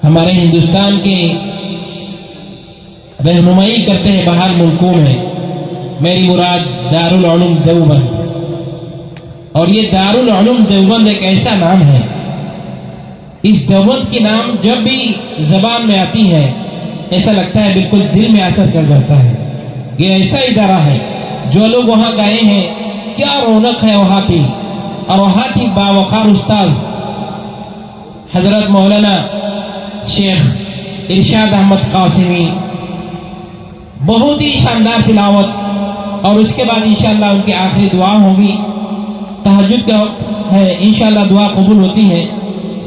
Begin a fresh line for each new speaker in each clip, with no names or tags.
ہمارے ہندوستان کی رہنمائی کرتے ہیں باہر ملکوں میں، میری مراد دارالعلوم دیوبند۔ اور یہ دارالعلوم دیوبند ایک ایسا نام ہے، اس دیوبند کی نام جب بھی زبان میں آتی ہے ایسا لگتا ہے بالکل دل میں اثر کر جاتا ہے۔ یہ ایسا ادارہ ہے، جو لوگ وہاں گئے ہیں کیا رونق ہے وہاں کی، اور وہاں کی باوقار استاذ حضرت مولانا شیخ ارشاد احمد قاسمی، بہت ہی شاندار تلاوت، اور اس کے بعد انشاءاللہ ان کی آخری دعا ہوگی۔ تہجد کا وقت ہے، انشاءاللہ دعا قبول ہوتی ہے۔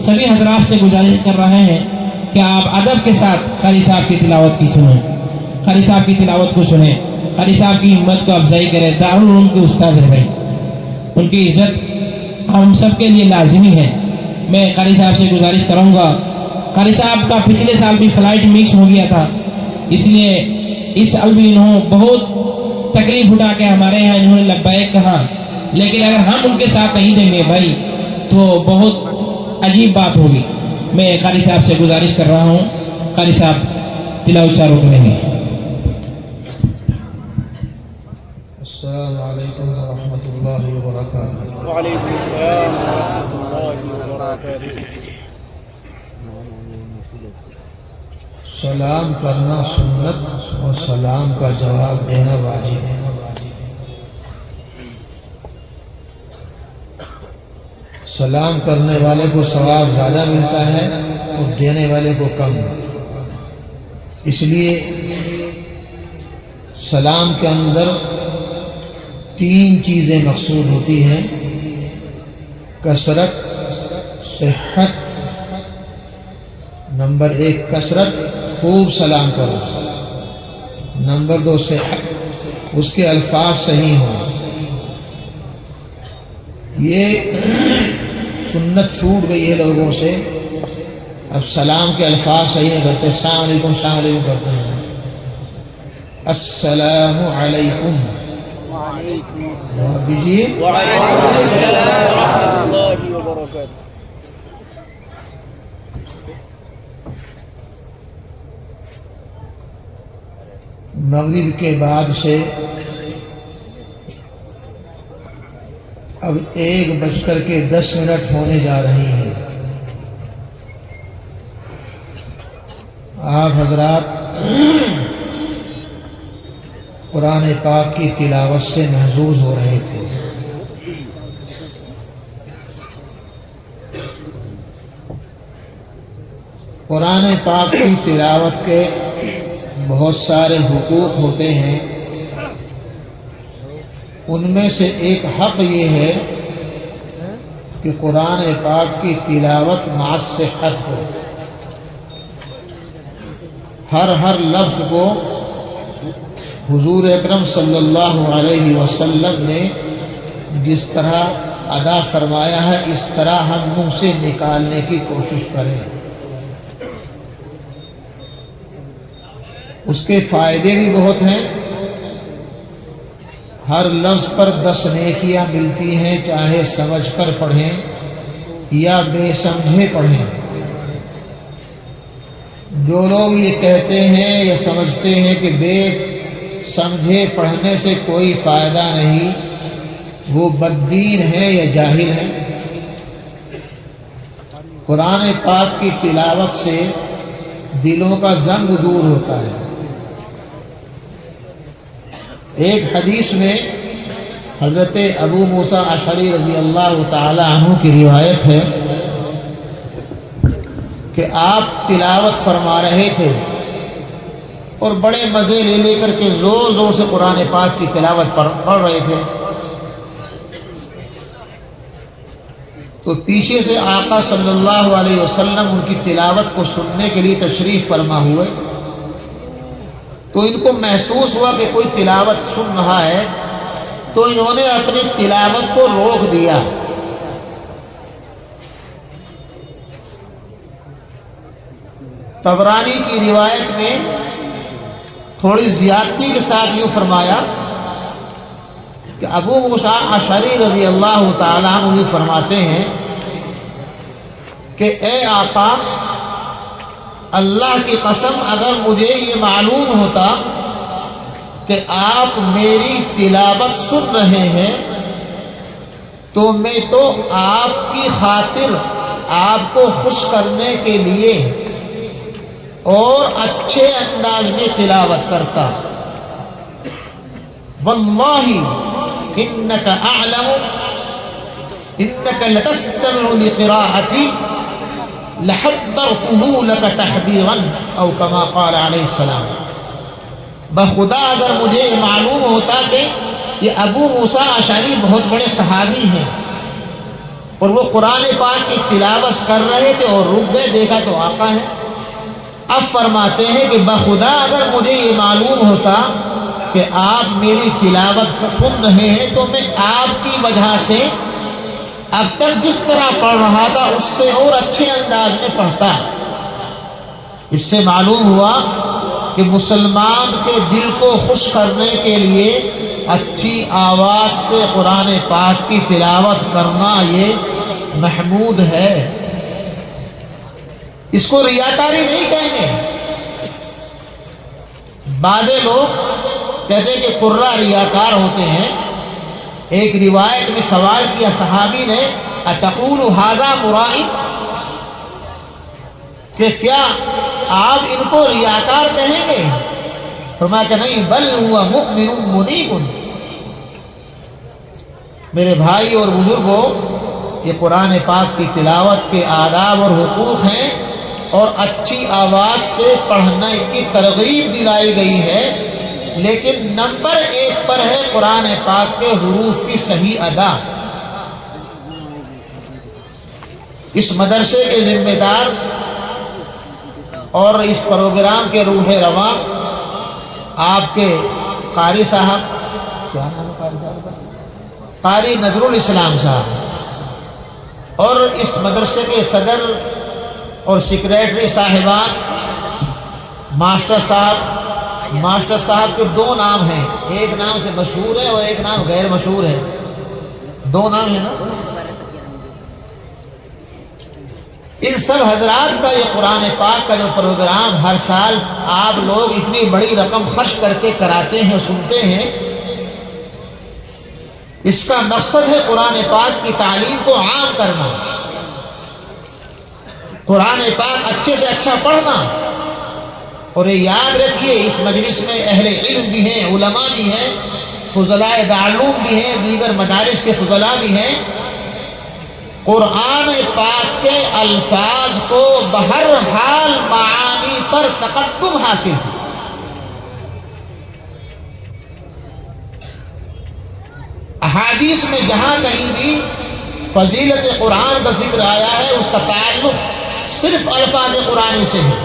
سبھی حضرات سے گزارش کر رہے ہیں کہ آپ ادب کے ساتھ قاری صاحب کی تلاوت کی سنیں، قاری صاحب کی تلاوت کو سنیں، قاری صاحب کی ہمت کو افزائی کریں۔ دارالعلوم کے استاد ہیں بھائی، ان کی عزت ہم سب کے لیے لازمی ہے۔ میں قاری صاحب سے گزارش کروں گا، قاری صاحب کا پچھلے سال بھی فلائٹ مکس ہو گیا تھا، اس لیے اس سال بھی انہوں بہت تکلیف اٹھا کے ہمارے یہاں انہوں نے لبیک کہا، لیکن اگر ہم ان کے ساتھ نہیں دیں گے بھائی تو بہت عجیب بات ہوگی۔ میں قاری صاحب سے گزارش کر رہا ہوں، قاری صاحب تلاوت چاروں کریں گے۔
السلام علیکم ورحمۃ اللہ وبرکاتہ۔
وعلیکم السلام ورحمۃ اللہ وبرکاتہ۔
سلام کرنا سنت اور سلام کا جواب دینا واجب ہے۔ سلام کرنے والے کو ثواب زیادہ ملتا ہے اور دینے والے کو کم۔ اس لیے سلام کے اندر 3 چیزیں مقصود ہوتی ہیں: کثرت، صحت۔ نمبر 1 کثرت، خوب سلام کرو۔ نمبر 2 صحت، اس کے الفاظ صحیح ہوں۔ یہ سنت چھوٹ گئی ہے لوگوں سے، اب سلام کے الفاظ صحیح نہیں کرتے، السلام علیکم السلام علیکم کرتے ہیں۔ السلام علیکم دیجیے۔
وعلیکم السلام ورحمۃ اللہ وبرکاتہ۔
مغرب کے بعد سے اب 1:10 ہونے جا رہی ہیں۔ آپ حضرات قرآن پاک کی تلاوت سے محظوظ ہو رہے تھے۔ قرآن پاک کی تلاوت کے بہت سارے حقوق ہوتے ہیں، ان میں سے ایک حق یہ ہے کہ قرآن پاک کی تلاوت مع صحت ہو۔ ہر لفظ کو حضور اکرم صلی اللہ علیہ وسلم نے جس طرح ادا فرمایا ہے اس طرح ہم منہ سے نکالنے کی کوشش کریں۔ اس کے فائدے بھی بہت ہیں۔ ہر لفظ پر 10 نیکیاں ملتی ہیں، چاہے سمجھ کر پڑھیں یا بے سمجھے پڑھیں۔ جو لوگ یہ کہتے ہیں یا سمجھتے ہیں کہ بے سمجھے پڑھنے سے کوئی فائدہ نہیں، وہ بددین ہے یا جاہل ہے۔ قرآن پاک کی تلاوت سے دلوں کا زنگ دور ہوتا ہے۔ ایک حدیث میں حضرت ابو موسیٰ اشعری رضی اللہ تعالی عنہ کی روایت ہے کہ آپ تلاوت فرما رہے تھے اور بڑے مزے لے کر کے زور زور سے قرآن پاک کی تلاوت پڑھ رہے تھے، تو پیچھے سے آقا صلی اللہ علیہ وسلم ان کی تلاوت کو سننے کے لیے تشریف فرما ہوئے، تو ان کو محسوس ہوا کہ کوئی تلاوت سن رہا ہے، تو انہوں نے اپنی تلاوت کو روک دیا۔ طبرانی کی روایت میں تھوڑی زیادتی کے ساتھ یوں فرمایا کہ ابو موسیٰ اشعری رضی اللہ تعالیٰ عنہ فرماتے ہیں کہ اے آقا، اللہ کی قسم اگر مجھے یہ معلوم ہوتا کہ آپ میری تلاوت سن رہے ہیں تو میں تو آپ کی خاطر آپ کو خوش کرنے کے لیے اور اچھے انداز میں تلاوت کرتا. واللہ انک اعلم انک لتستمع لقراءتی لحبرته لك تحبیرا او کما قال علیہ السلام. بخدا اگر مجھے معلوم ہوتا کہ یہ ابو موسیٰ اشعری بہت بڑے صحابی ہیں اور وہ قرآن پاک کی تلاوت کر رہے تھے اور رک گئے، دیکھا تو آقا ہے. اب فرماتے ہیں کہ بخدا اگر مجھے یہ معلوم ہوتا کہ آپ میری تلاوت سن رہے ہیں تو میں آپ کی وجہ سے اب تک جس طرح پڑھ رہا تھا اس سے اور اچھے انداز میں پڑھتا. اس سے معلوم ہوا کہ مسلمان کے دل کو خوش کرنے کے لیے اچھی آواز سے قرآن پاک کی تلاوت کرنا یہ محمود ہے. اس کو ریاکاری نہیں کہیں گے. بعض لوگ کہتے ہیں کہ قرہ ریاکار ہوتے ہیں. ایک روایت میں سوال کیا صحابی نے اتقول ھذا مرائی، کہ کیا آپ ان کو ریاکار کہیں گے؟ فرمایا کہ نہیں، بل ہوا مؤمن منیب. میرے بھائی اور بزرگوں، یہ قرآن پاک کی تلاوت کے آداب اور حقوق ہیں اور اچھی آواز سے پڑھنے کی ترغیب دلائی گئی ہے، لیکن نمبر 1 پر ہے قرآن پاک کے حروف کی صحیح ادا. اس مدرسے کے ذمہ دار اور اس پروگرام کے روح رواں آپ کے قاری صاحب، کیا نام ہے قاری صاحب کا؟ قاری نظر الاسلام صاحب، اور اس مدرسے کے صدر اور سیکریٹری صاحبان ماسٹر صاحب کے 2 نام ہیں، ایک نام سے مشہور ہے اور ایک نام غیر مشہور ہے. 2 نام ہیں نا. ان سب حضرات کا یہ قرآن پاک کا جو پروگرام ہر سال آپ لوگ اتنی بڑی رقم خرچ کر کے کراتے ہیں، سنتے ہیں، اس کا مقصد ہے قرآن پاک کی تعلیم کو عام کرنا، قرآن پاک اچھے سے اچھا پڑھنا. اور یہ یاد رکھیے اس مجلس میں اہل علم بھی ہیں، علماء بھی ہیں، فضلاء دارالعلوم بھی ہیں، دیگر مدارس کے فضلاء بھی ہیں. قرآن پاک کے الفاظ کو بہرحال معانی پر تقدم حاصل ہے. احادیث میں جہاں کہیں بھی فضیلت قرآن کا ذکر آیا ہے اس کا تعلق صرف الفاظ قرآنی سے ہے.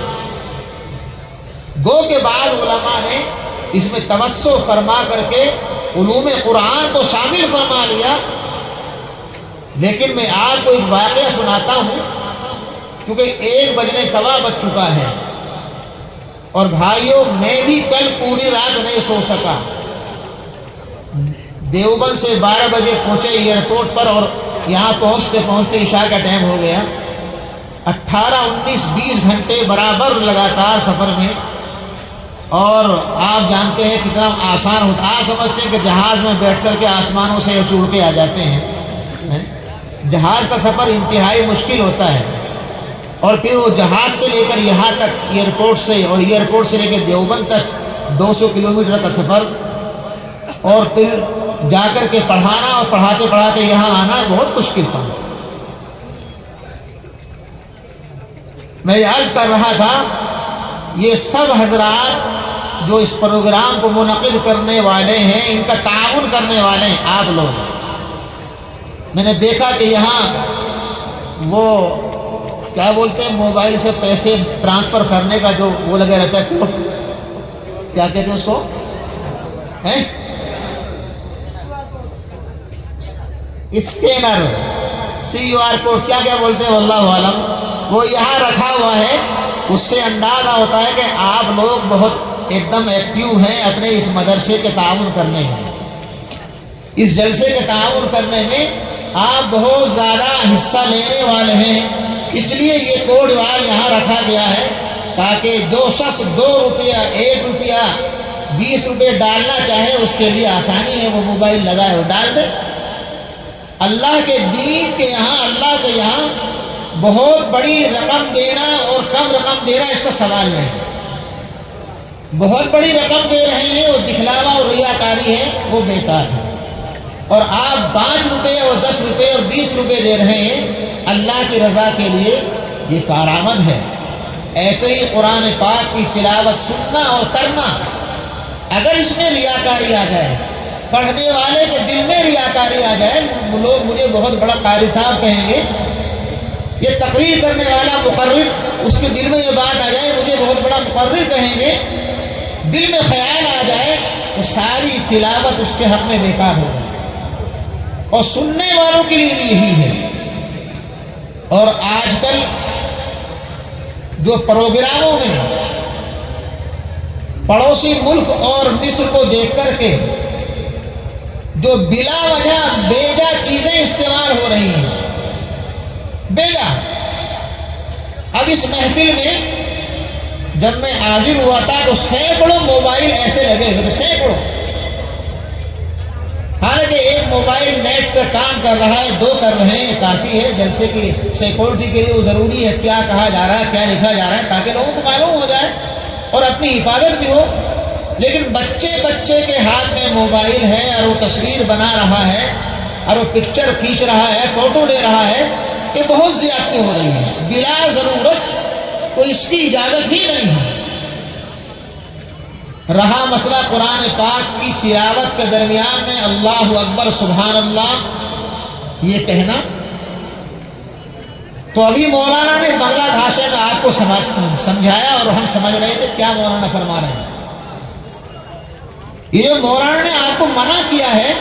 گو کے بعد علماء نے اس میں توسع فرما کر کے علوم قرآن کو شامل فرما لیا. لیکن میں آپ کو ایک واقعہ سناتا ہوں، کیونکہ 1 بجنے سوا بج چکا ہے اور بھائیوں میں بھی کل پوری رات نہیں سو سکا. دیوبند سے 12 بجے پہنچے ایئرپورٹ پر اور یہاں پہنچتے عشاء کا ٹائم ہو گیا. 18 19 20 گھنٹے برابر لگاتار سفر میں. اور آپ جانتے ہیں کتنا آسان ہوتا ہے. آپ سمجھتے ہیں کہ جہاز میں بیٹھ کر کے آسمانوں سے ایسے اڑ کے آ جاتے ہیں. جہاز کا سفر انتہائی مشکل ہوتا ہے. اور پھر وہ جہاز سے لے کر یہاں تک ایئرپورٹ سے، اور ایئرپورٹ سے لے کے دیوبند تک 200 کلومیٹر کا سفر، اور پھر جا کر کے پڑھانا اور پڑھاتے پڑھاتے یہاں آنا بہت مشکل تھا. میں عرض کر رہا تھا یہ سب حضرات جو اس پروگرام کو منعقد کرنے والے ہیں، ان کا تعاون کرنے والے ہیں آپ لوگ. میں نے دیکھا کہ یہاں وہ کیا بولتے ہیں موبائل سے پیسے ٹرانسفر کرنے کا جو وہ لگا رہتا ہے کوڈ، کیا کہتے ہیں اس کو، اسکینر، CUR کوڈ، کیا بولتے ہیں واللہ عالم، وہ یہاں رکھا ہوا ہے. اس سے اندازہ ہوتا ہے کہ آپ لوگ بہت ایک دم ایکٹیو ہیں اپنے اس مدرسے کے تعاون کرنے میں، اس جلسے کے تعاون کرنے میں آپ بہت زیادہ حصہ لینے والے ہیں. اس لیے یہ کوڈ وار یہاں رکھا گیا ہے تاکہ جو شخص 2 روپیہ 1 روپیہ 20 روپے ڈالنا چاہے اس کے لیے آسانی ہے، وہ موبائل لگائے اور ڈال دے۔ اللہ کے دین کے یہاں، اللہ کے یہاں بہت بڑی رقم دینا اور کم رقم دینا اس کا سوال نہیں۔ بہت بڑی رقم دے رہے ہیں اور دکھلاوا اور ریاکاری ہے، وہ بیکار ہے۔ اور آپ 5 روپے اور 10 روپے اور 20 روپے دے رہے ہیں اللہ کی رضا کے لیے، یہ کارآمد ہے۔ ایسے ہی قرآن پاک کی تلاوت سننا اور کرنا، اگر اس میں ریاکاری آ جائے، پڑھنے والے کے دل میں ریاکاری آ جائے، لوگ مجھے بہت بڑا قاری صاحب کہیں گے، یہ تقریر کرنے والا مقرر، اس کے دل میں یہ بات آ جائے مجھے بہت بڑا مقرر کہیں گے، دل میں خیال آ جائے تو ساری تلاوت اس کے حق میں بیکار ہو گئی۔ اور سننے والوں کے لیے بھی یہی ہے۔ اور آج کل جو پروگراموں میں پڑوسی ملک اور مصر کو دیکھ کر کے جو بلا وجہ بیجا چیزیں استعمال ہو رہی ہیں، بیجا۔ اب اس محفل میں جب میں حاضر ہوا تھا تو سینکڑوں موبائل ایسے لگے ہوئے تھے، سینکڑوں۔ حالانکہ ایک موبائل نیٹ پہ کام کر رہا ہے، 2 کر رہے ہیں، کافی ہے، جیسے کہ سیکورٹی کے لیے وہ ضروری ہے کیا کہا جا رہا ہے، کیا لکھا جا رہا ہے، تاکہ لوگوں کو معلوم ہو جائے اور اپنی حفاظت بھی ہو۔ لیکن بچے کے ہاتھ میں موبائل ہے اور وہ تصویر بنا رہا ہے اور وہ پکچر کھینچ رہا ہے، فوٹو لے رہا ہے، یہ بہت زیادتی ہو رہی ہے بلا ضرورت، تو اس کی اجازت ہی نہیں ہے۔ رہا مسئلہ قرآن پاک کی تلاوت کے درمیان میں اللہ اکبر سبحان اللہ یہ کہنا، تو ابھی مولانا نے بنگلہ بھاشا میں آپ کو سمجھایا اور ہم سمجھ رہے تھے کیا مولانا فرما رہے ہیں۔ یہ مولانا نے آپ کو منع کیا ہے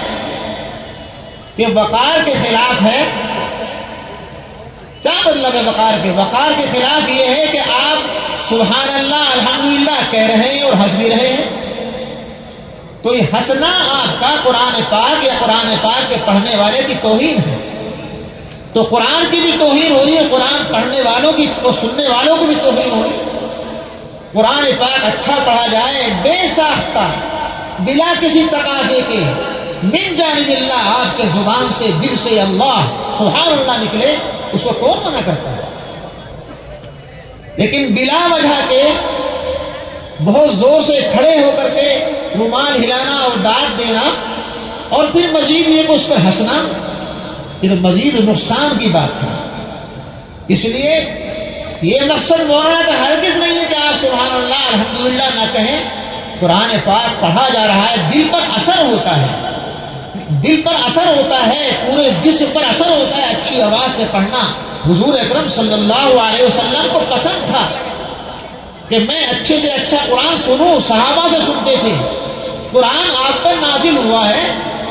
کہ وقار کے خلاف ہے۔ کیا مطلب ہے وقار کے؟ وقار کے خلاف یہ ہے کہ آپ سبحان اللہ الحمدللہ کہہ رہے ہیں اور ہنس بھی رہے ہیں، تو یہ ہنسنا آپ کا قرآن پاک یا قرآن پاک کے پڑھنے والے کی توہین ہے۔ تو قرآن کی بھی توہین ہوئی ہے، قرآن پڑھنے والوں کی اور سننے والوں کی بھی توہین ہوئی۔ قرآن پاک اچھا پڑھا جائے، بے ساختہ، بلا کسی تقاضے کے، من جانب اللہ، آپ کے زبان سے دل سے اللہ سبحان اللہ نکلے، اس کو کون منع کرتا ہے؟ لیکن بلا وجہ کے بہت زور سے کھڑے ہو کر کے رومال ہلانا اور ڈانٹ دینا اور پھر مزید یہ کہ اس پر ہنسنا، یہ تو مزید نقصان کی بات ہے۔ اس لیے یہ مقصد مولانا کا ہرگز نہیں ہے کہ آپ سبحان اللہ الحمدللہ نہ کہیں۔ قرآن پاک پڑھا جا رہا ہے، دل پر اثر ہوتا ہے، دل پر اثر ہوتا ہے، پورے جسم پر اثر ہوتا ہے۔ اچھی آواز سے پڑھنا حضور اکرم صلی اللہ علیہ وسلم کو پسند تھا کہ میں اچھے سے اچھا قرآن سنوں، صحابہ سے سنتے تھے۔ قرآن آپ پر نازل ہوا ہے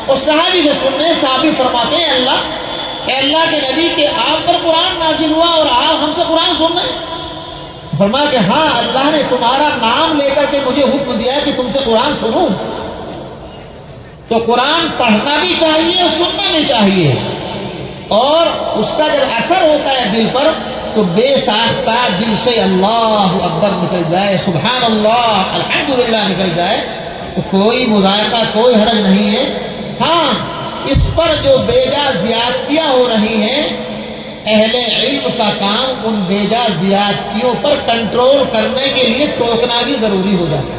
اور صحابی سے سننے، صحابی فرماتے ہیں اللہ کے نبی کے آپ پر قرآن نازل ہوا اور آپ ہم سے قرآن سن رہے ہیں۔ فرمایا کہ ہاں اللہ نے تمہارا نام لے کر کے مجھے حکم دیا کہ تم سے قرآن سنوں۔ تو قرآن پڑھنا بھی چاہیے اور سننا بھی چاہیے، اور اس کا جب اثر ہوتا ہے دل پر تو بے ساختہ دل سے اللہ اکبر نکل جائے، سبحان اللہ الحمدللہ نکل جائے، تو کوئی مذائقہ، کوئی حرج نہیں ہے۔ ہاں اس پر جو بیجا زیادتیاں ہو رہی ہیں، اہل علم کا کام ان بیجا زیادتیوں پر کنٹرول کرنے کے لیے ٹوکنا بھی ضروری ہو جاتا ہے۔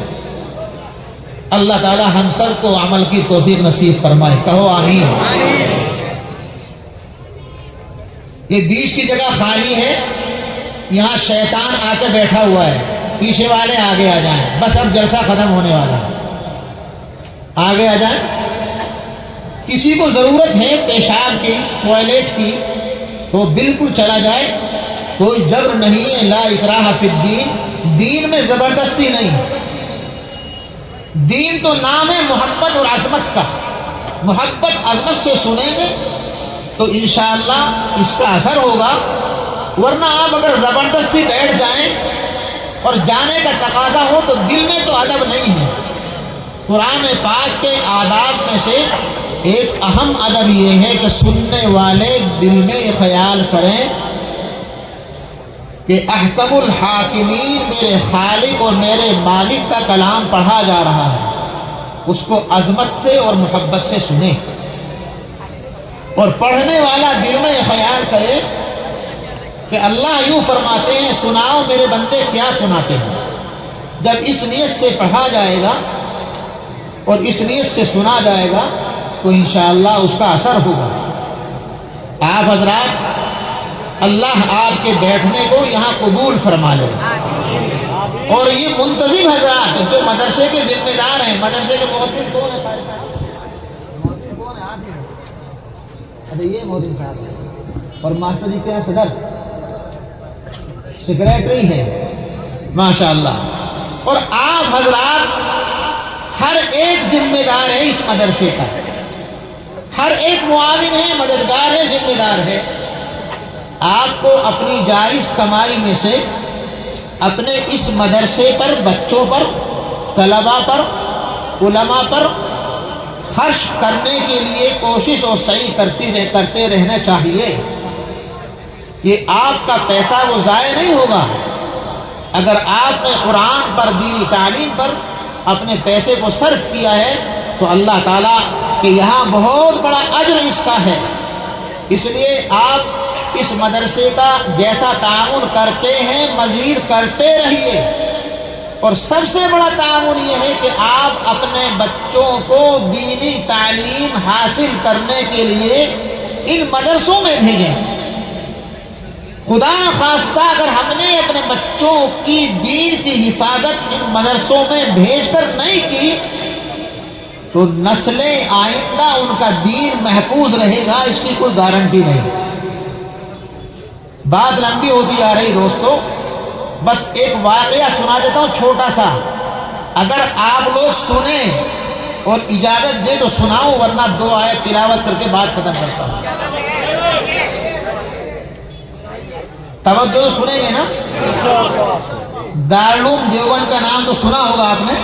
اللہ تعالی ہم سب کو عمل کی توفیق نصیب فرمائے، کہو آمین۔ یہ بیچ کی جگہ خالی ہے، یہاں شیطان آ کے بیٹھا ہوا ہے، پیچھے والے آگے آ جائیں، بس اب جلسہ ختم ہونے والا ہے، آگے آ جائیں۔ کسی کو ضرورت ہے پیشاب کی، ٹوائلٹ کی، تو بالکل چلا جائے، کوئی جبر نہیں ہے، لا اکراہ فی الدین، دین میں زبردستی نہیں۔ دین تو نام ہے محبت اور عظمت کا، محبت عظمت سے سنیں گے تو انشاءاللہ اس کا اثر ہوگا، ورنہ آپ اگر زبردستی بیٹھ جائیں اور جانے کا تقاضا ہو تو دل میں تو ادب نہیں ہے۔ قرآن پاک کے آداب میں سے ایک اہم ادب یہ ہے کہ سننے والے دل میں یہ خیال کریں کہ احکم الحاکمین میرے خالق اور میرے مالک کا کلام پڑھا جا رہا ہے، اس کو عظمت سے اور محبت سے سنیں، اور پڑھنے والا دل میں خیال کرے کہ اللہ یوں فرماتے ہیں سناؤ میرے بندے کیا سناتے ہیں۔ جب اس نیت سے پڑھا جائے گا اور اس نیت سے سنا جائے گا تو انشاءاللہ اس کا اثر ہوگا۔ آپ حضرات اللہ آپ کے بیٹھنے کو یہاں قبول فرما لے، اور یہ منتظم حضرات جو مدرسے کے ذمہ دار ہیں، مدرسے کے مؤذن کون ہے؟ قاری صاحب مؤذن کون ہے؟ آپ ہی ہیں؟ اچھا یہ مؤذن صاحب ہیں، اور ماسٹر جی کیا ہیں؟ صدر سیکریٹری ہیں ماشاءاللہ۔ اور آپ حضرات ہر ایک ذمہ دار ہے اس مدرسے کا، ہر ایک معاون ہے، مددگار ہے، ذمہ دار ہے۔ آپ کو اپنی جائز کمائی میں سے اپنے اس مدرسے پر، بچوں پر، طلباء پر، علماء پر خرچ کرنے کے لیے کوشش اور سعی کرتے رہنا چاہیے۔ یہ آپ کا پیسہ وہ ضائع نہیں ہوگا۔ اگر آپ نے قرآن پر، دینی تعلیم پر اپنے پیسے کو صرف کیا ہے تو اللہ تعالیٰ کے یہاں بہت بڑا اجر اس کا ہے۔ اس لیے آپ اس مدرسے کا جیسا تعاون کرتے ہیں مزید کرتے رہیے، اور سب سے بڑا تعاون یہ ہے کہ آپ اپنے بچوں کو دینی تعلیم حاصل کرنے کے لیے ان مدرسوں میں بھیجیں۔ خدا خواستہ اگر ہم نے اپنے بچوں کی دین کی حفاظت ان مدرسوں میں بھیج کر نہیں کی تو نسلیں آئندہ ان کا دین محفوظ رہے گا، اس کی کوئی گارنٹی نہیں۔ بات لمبی ہوتی جا رہی دوستو، بس ایک واقعہ سنا دیتا ہوں چھوٹا سا، اگر آپ لوگ سنیں اور اجازت دے تو سناؤں، ورنہ 2 آیت تلاوت کر کے بات ختم کرتا ہوں۔ توجہ سنیں گے نا؟ دارالعلوم دیوبند کا نام تو سنا ہوگا آپ نے۔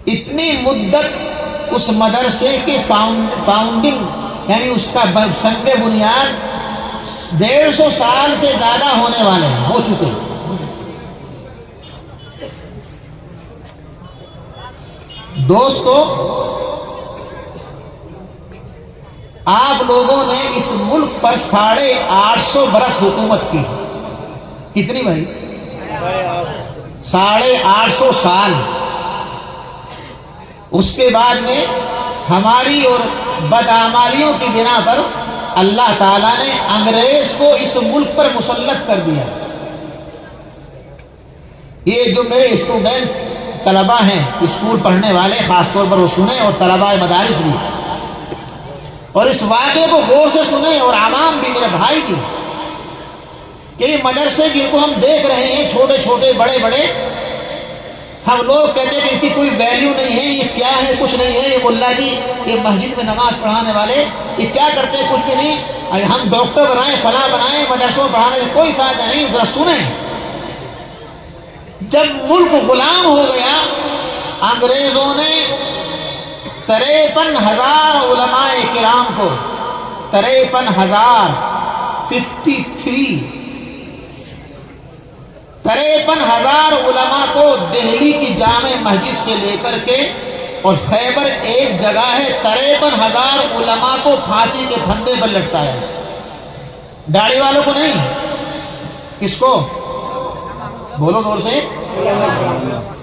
اتنی مدت اس مدرسے کے فاؤنڈنگ یعنی اس کا سنگ بنیاد 150 سال سے زیادہ ہونے والے ہیں، ہو چکے۔ دوستو آپ لوگوں نے اس ملک پر 850 برس حکومت کی۔ کتنی بھائی؟ 850 سال۔ اس کے بعد میں ہماری اور بدعمالیوں کی بنا پر اللہ تعالیٰ نے انگریز کو اس ملک پر مسلط کر دیا۔ یہ جو میرے اسٹوڈنٹس طلباء ہیں، اسکول پڑھنے والے خاص طور پر وہ سنیں، اور طلباء مدارس بھی، اور اس واقعے کو غور سے سنیں، اور عوام بھی میرے بھائی بھی، کہ یہ مدرسے جن کو ہم دیکھ رہے ہیں چھوٹے چھوٹے بڑے بڑے، ہم لوگ کہتے ہیں کہ اس کی کوئی ویلیو نہیں ہے، یہ کیا ہے، کچھ نہیں ہے، یہ ملا جی یہ مسجد میں نماز پڑھانے والے یہ کیا کرتے ہیں، کچھ بھی نہیں، ہم ڈاکٹر بنائیں فلاں بنائیں، مدرسوں میں پڑھانے سے کوئی فائدہ نہیں۔ ذرا سنیں، جب ملک غلام ہو گیا انگریزوں نے 53,000 علماء کرام کو 53,000 علماء کو دہلی کی جامع مسجد سے لے کر کے، اور خیبر ایک جگہ ہے، 53,000 علماء کو پھانسی کے پھندے پر لٹکایا۔ داڑھی والوں کو نہیں، کس کو؟ بولو زور سے،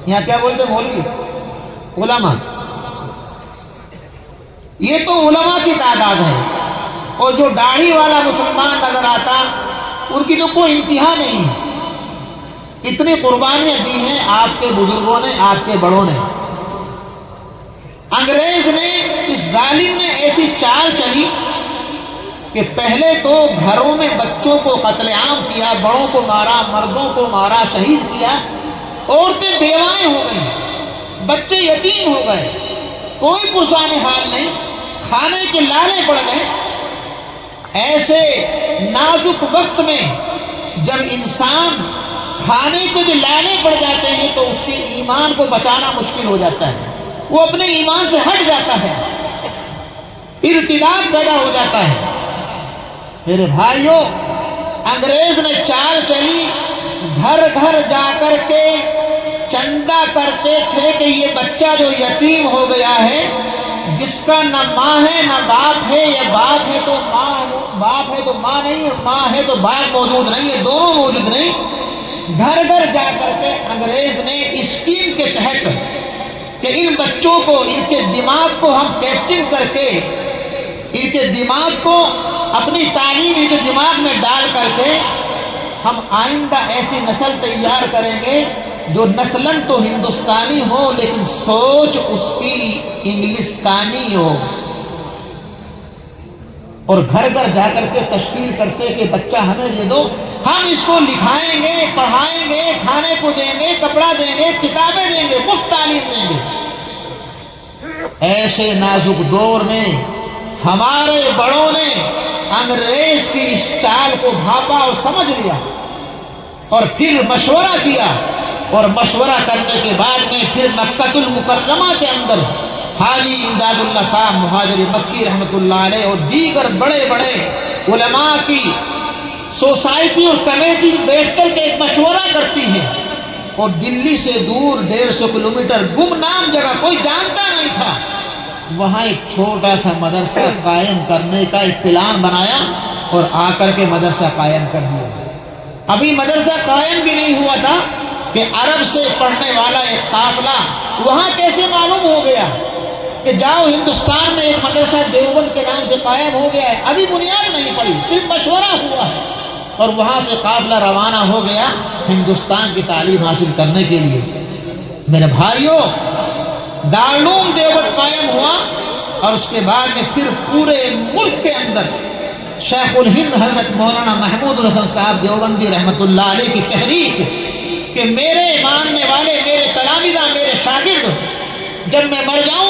یہاں کیا بولتے مولوی؟ علماء۔ یہ تو علماء کی تعداد ہے، اور جو داڑھی والا مسلمان نظر آتا ان کی تو کوئی انتہا نہیں۔ اتنی قربانیاں دی ہیں آپ کے بزرگوں نے، آپ کے بڑوں نے۔ انگریز نے، اس ظالم نے ایسی چال چلی کہ پہلے تو گھروں میں بچوں کو قتل عام کیا، بڑوں کو مارا، مردوں کو مارا، شہید کیا، عورتیں بیوائیں ہو گئیں، بچے یتیم ہو گئے، کوئی پرسان حال نہیں، کھانے کے لالے پڑ گئے۔ ایسے نازک وقت میں جب انسان کھانے کے بھی لالے پڑ جاتے ہیں تو اس کے ایمان کو بچانا مشکل ہو جاتا ہے، وہ اپنے ایمان سے ہٹ جاتا ہے، ارتداد پیدا ہو جاتا ہے۔ میرے بھائیوں، انگریز نے چال چلی، گھر گھر جا کر کے چندہ کرتے تھے کہ یہ بچہ جو یتیم ہو گیا ہے، جس کا نہ ماں ہے نہ باپ ہے، یا باپ ہے تو ماں نہیں، اور ماں ہے تو باپ موجود نہیں ہے، دونوں موجود نہیں، گھر گھر جا کر کے انگریز نے اسکیم کے تحت کہ ان بچوں کو، ان کے دماغ کو ہم کیپچر کر کے، ان کے دماغ کو اپنی تعلیم ان کے دماغ میں ڈال کر کے ہم آئندہ ایسی نسل تیار کریں گے جو نسلاً تو ہندوستانی ہو لیکن سوچ اس کی انگلستانی ہو. اور گھر گھر جا کر کے تشکیل کرتے کہ بچہ ہمیں دے دو، ہم اس کو لکھائیں گے، پڑھائیں گے، کھانے کو دیں گے، کپڑا دیں گے، کتابیں دیں گے، مفت تعلیم دیں گے. ایسے نازک دور میں ہمارے بڑوں نے انگریز کی اس چال کو بھاپا اور سمجھ لیا، اور پھر مشورہ کیا، اور مشورہ کرنے کے بعد میں پھر مکہ المکرمہ کے اندر حاجی امداد اللہ صاحب مہاجر مکی رحمۃ اللہ علیہ اور دیگر بڑے بڑے علماء کی سوسائٹی اور کمیٹی بیٹھ کر کے ایک مشورہ کرتی ہے، اور دلی سے دور 150 کلومیٹر گمنام جگہ کوئی جانتا نہیں تھا، وہاں ایک چھوٹا سا مدرسہ قائم کرنے کا ایک پلان بنایا اور آ کر کے مدرسہ قائم کر دیا. ابھی مدرسہ قائم بھی نہیں ہوا تھا کہ عرب سے پڑھنے والا ایک قافلہ وہاں کیسے معلوم ہو گیا کہ جاؤ ہندوستان میں ایک مدرسہ دیوبند کے نام سے قائم ہو گیا ہے. ابھی بنیاد نہیں پڑی، صرف مشورہ ہوا ہے، اور وہاں سے قافلہ روانہ ہو گیا ہندوستان کی تعلیم حاصل کرنے کے لیے. میرے بھائیوں، دارالعلوم دیوبند قائم ہوا، اور اس کے بعد میں پھر پورے ملک کے اندر شیخ الہند حضرت مولانا محمود الحسن صاحب دیوبندی رحمۃ اللہ علیہ کی تحریک کہ میرے ماننے والے، میرے تلامذہ، میرے شاگرد جب میں مر جاؤں